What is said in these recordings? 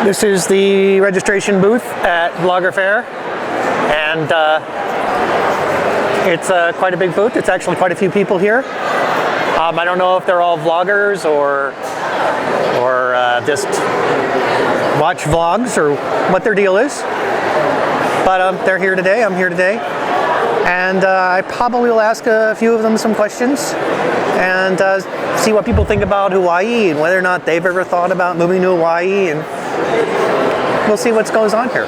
This is the registration booth at VloggerFair, and it's quite a big booth. It's actually quite a few people here. I don't know if they're all vloggers or just watch vlogs or what their deal is, but they're here today. I'm here today, and I probably will ask a few of them some questions and see what people think about Hawaii and whether or not they've ever thought about moving to Hawaii, and we'll see what goes on here.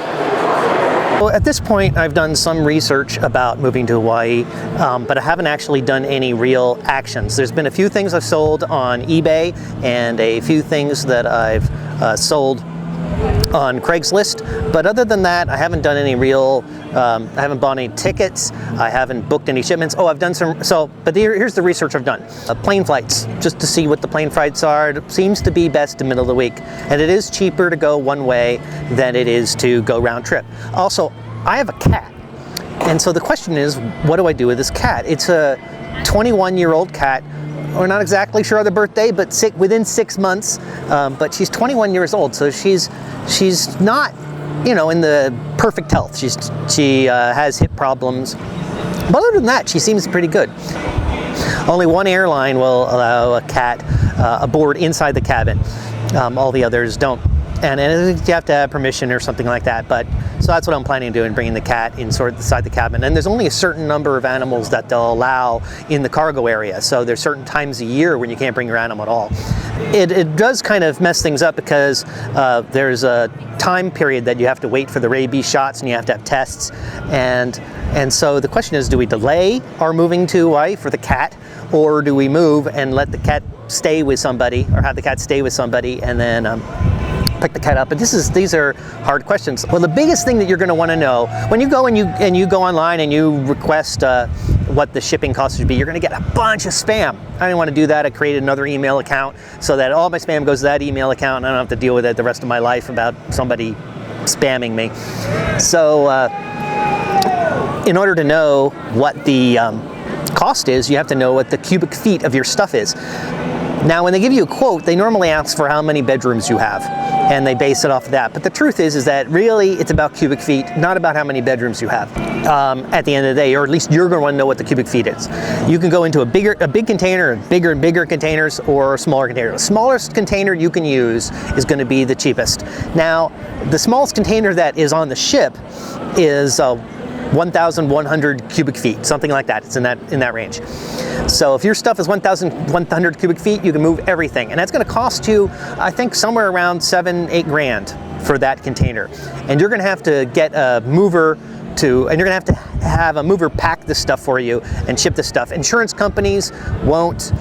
Well, at this point, I've done some research about moving to Hawaii, but I haven't actually done any real actions. There's been a few things I've sold on eBay and a few things that I've sold on Craigslist, but other than that, I haven't done any real, I haven't bought any tickets, I haven't booked any shipments. Oh, I've done some, but here's the research I've done. Plane flights, just to see what the plane flights are. It seems to be best in the middle of the week, and it is cheaper to go one way than it is to go round trip. Also, I have a cat, and so the question is, what do I do with this cat? It's a 21-year-old cat. We're not exactly sure of the birthday, but within 6 months. But she's 21 years old, so she's not, you know, in the perfect health. She has hip problems, but other than that, she seems pretty good. Only one airline will allow a cat aboard inside the cabin. All the others don't. And you have to have permission or something like that. But so that's what I'm planning on doing, bringing the cat inside the cabin. And there's only a certain number of animals that they'll allow in the cargo area. So there's certain times a year when you can't bring your animal at all. It does kind of mess things up because there's a time period that you have to wait for the rabies shots and you have to have tests. And so the question is, do we delay our moving to Hawaii for the cat, or do we move and let the cat stay with somebody, or have the cat stay with somebody and then pick the cat up? But these are hard questions. Well, the biggest thing that you're going to want to know when you go and you go online and you request what the shipping cost would be, you're going to get a bunch of spam. I didn't want to do that. I created another email account so that all my spam goes to that email account, and I don't have to deal with it the rest of my life about somebody spamming me. So in order to know what the cost is, you have to know what the cubic feet of your stuff is. Now, when they give you a quote, they normally ask for how many bedrooms you have, and they base it off of that. But the truth is that really it's about cubic feet, not about how many bedrooms you have at the end of the day, or at least you're going to want to know what the cubic feet is. You can go into a big container, bigger and bigger containers, or smaller container. The smallest container you can use is going to be the cheapest. Now, the smallest container that is on the ship is 1,100 cubic feet, something like that. It's in that range. So if your stuff is 1,100 cubic feet, you can move everything, and that's going to cost you, I think, somewhere around $7-8 grand for that container. And you're going to have to get a mover and you're going to have a mover pack this stuff for you and ship this stuff. Insurance companies won't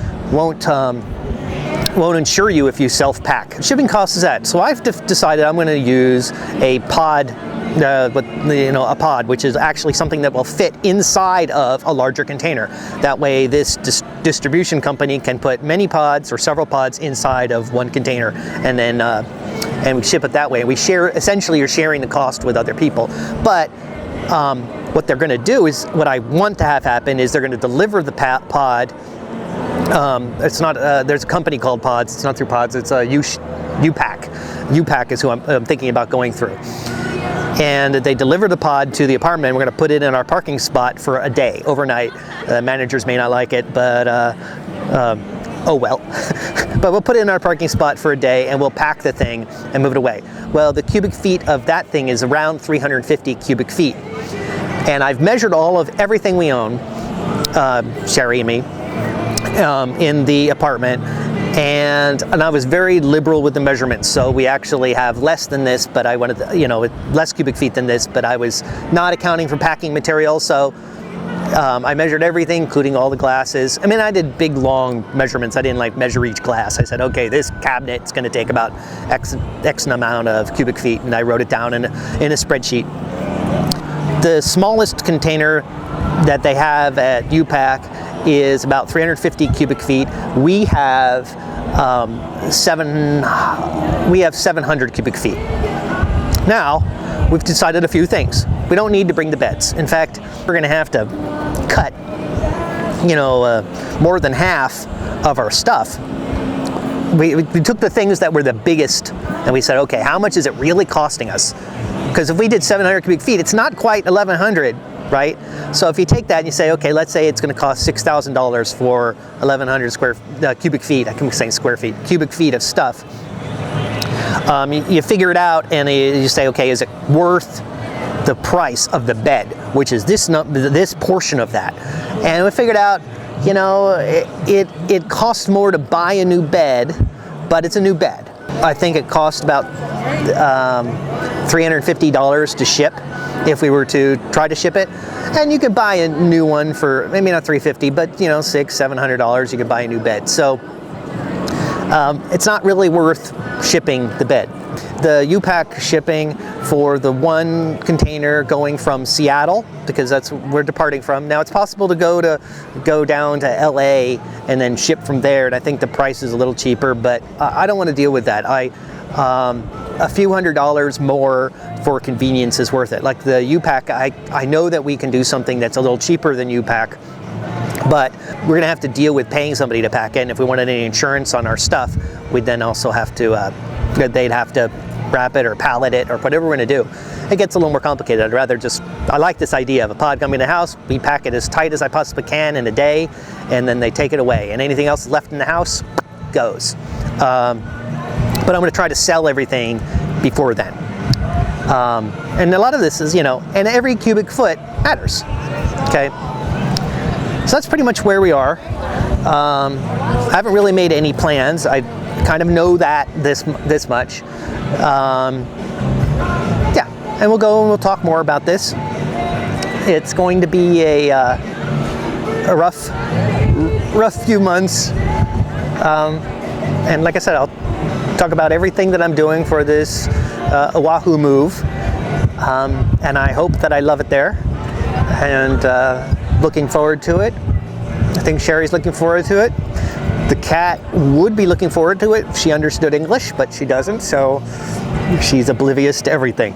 insure you if you self-pack. Shipping costs is that. So I've decided I'm going to use a pod. A pod, which is actually something that will fit inside of a larger container. That way this distribution company can put many pods or several pods inside of one container, and then and we ship it that way. We share, essentially you're sharing the cost with other people. But what they're going to do is, what I want to have happen is they're going to deliver the pod. It's not, there's a company called Pods. It's not through Pods, it's U-Pack. U-Pack is who I'm thinking about going through. And they deliver the pod to the apartment, and we're going to put it in our parking spot for a day, overnight. Managers may not like it, but oh well. But we'll put it in our parking spot for a day, and we'll pack the thing and move it away. Well, the cubic feet of that thing is around 350 cubic feet. And I've measured all of everything we own, Sherry and me, in the apartment. And I was very liberal with the measurements, so we actually have less than this, but I wanted, less cubic feet than this, but I was not accounting for packing material, so I measured everything, including all the glasses. I mean, I did big, long measurements. I didn't measure each glass. I said, okay, this cabinet's going to take about X amount of cubic feet, and I wrote it down in a spreadsheet. The smallest container that they have at U-Pack is about 350 cubic feet. We have 700 cubic feet. Now, we've decided a few things. We don't need to bring the beds. In fact, we're going to have to cut, more than half of our stuff we took the things that were the biggest and we said, okay, how much is it really costing us? Because if we did 700 cubic feet, it's not quite 1,100, right? So if you take that and you say, okay, let's say it's going to cost $6,000 for 1,100 cubic feet. I keep saying square feet, cubic feet of stuff. You figure it out and you say, okay, is it worth the price of the bed, which is this portion of that? And we figured out, you know, it costs more to buy a new bed, but it's a new bed. I think it cost about $350 to ship if we were to try to ship it. And you could buy a new one for maybe not $350, but you know, $600-700 you could buy a new bed. So it's not really worth shipping the bed. The U-Pack shipping for the one container going from Seattle, because that's where we're departing from. Now it's possible to go down to LA and then ship from there, and I think the price is a little cheaper, but I don't want to deal with that. A few $100s more for convenience is worth it. Like the U-Pack, I know that we can do something that's a little cheaper than U-Pack, but we're gonna have to deal with paying somebody to pack in. If we wanted any insurance on our stuff, we'd then also have to, they'd have to wrap it or pallet it or whatever we're gonna do. It gets a little more complicated. I'd rather I like this idea of a pod coming to the house, we pack it as tight as I possibly can in a day, and then they take it away. And anything else left in the house goes. But I'm gonna try to sell everything before then. And a lot of this is, you know, and every cubic foot matters, okay? So that's pretty much where we are. I haven't really made any plans. I kind of know that this much. Yeah, and we'll go and we'll talk more about this. It's going to be a rough few months. And like I said, I'll talk about everything that I'm doing for this Oahu move. And I hope that I love it there. And looking forward to it. I think Sherry's looking forward to it. The cat would be looking forward to it if she understood English, but she doesn't, so she's oblivious to everything.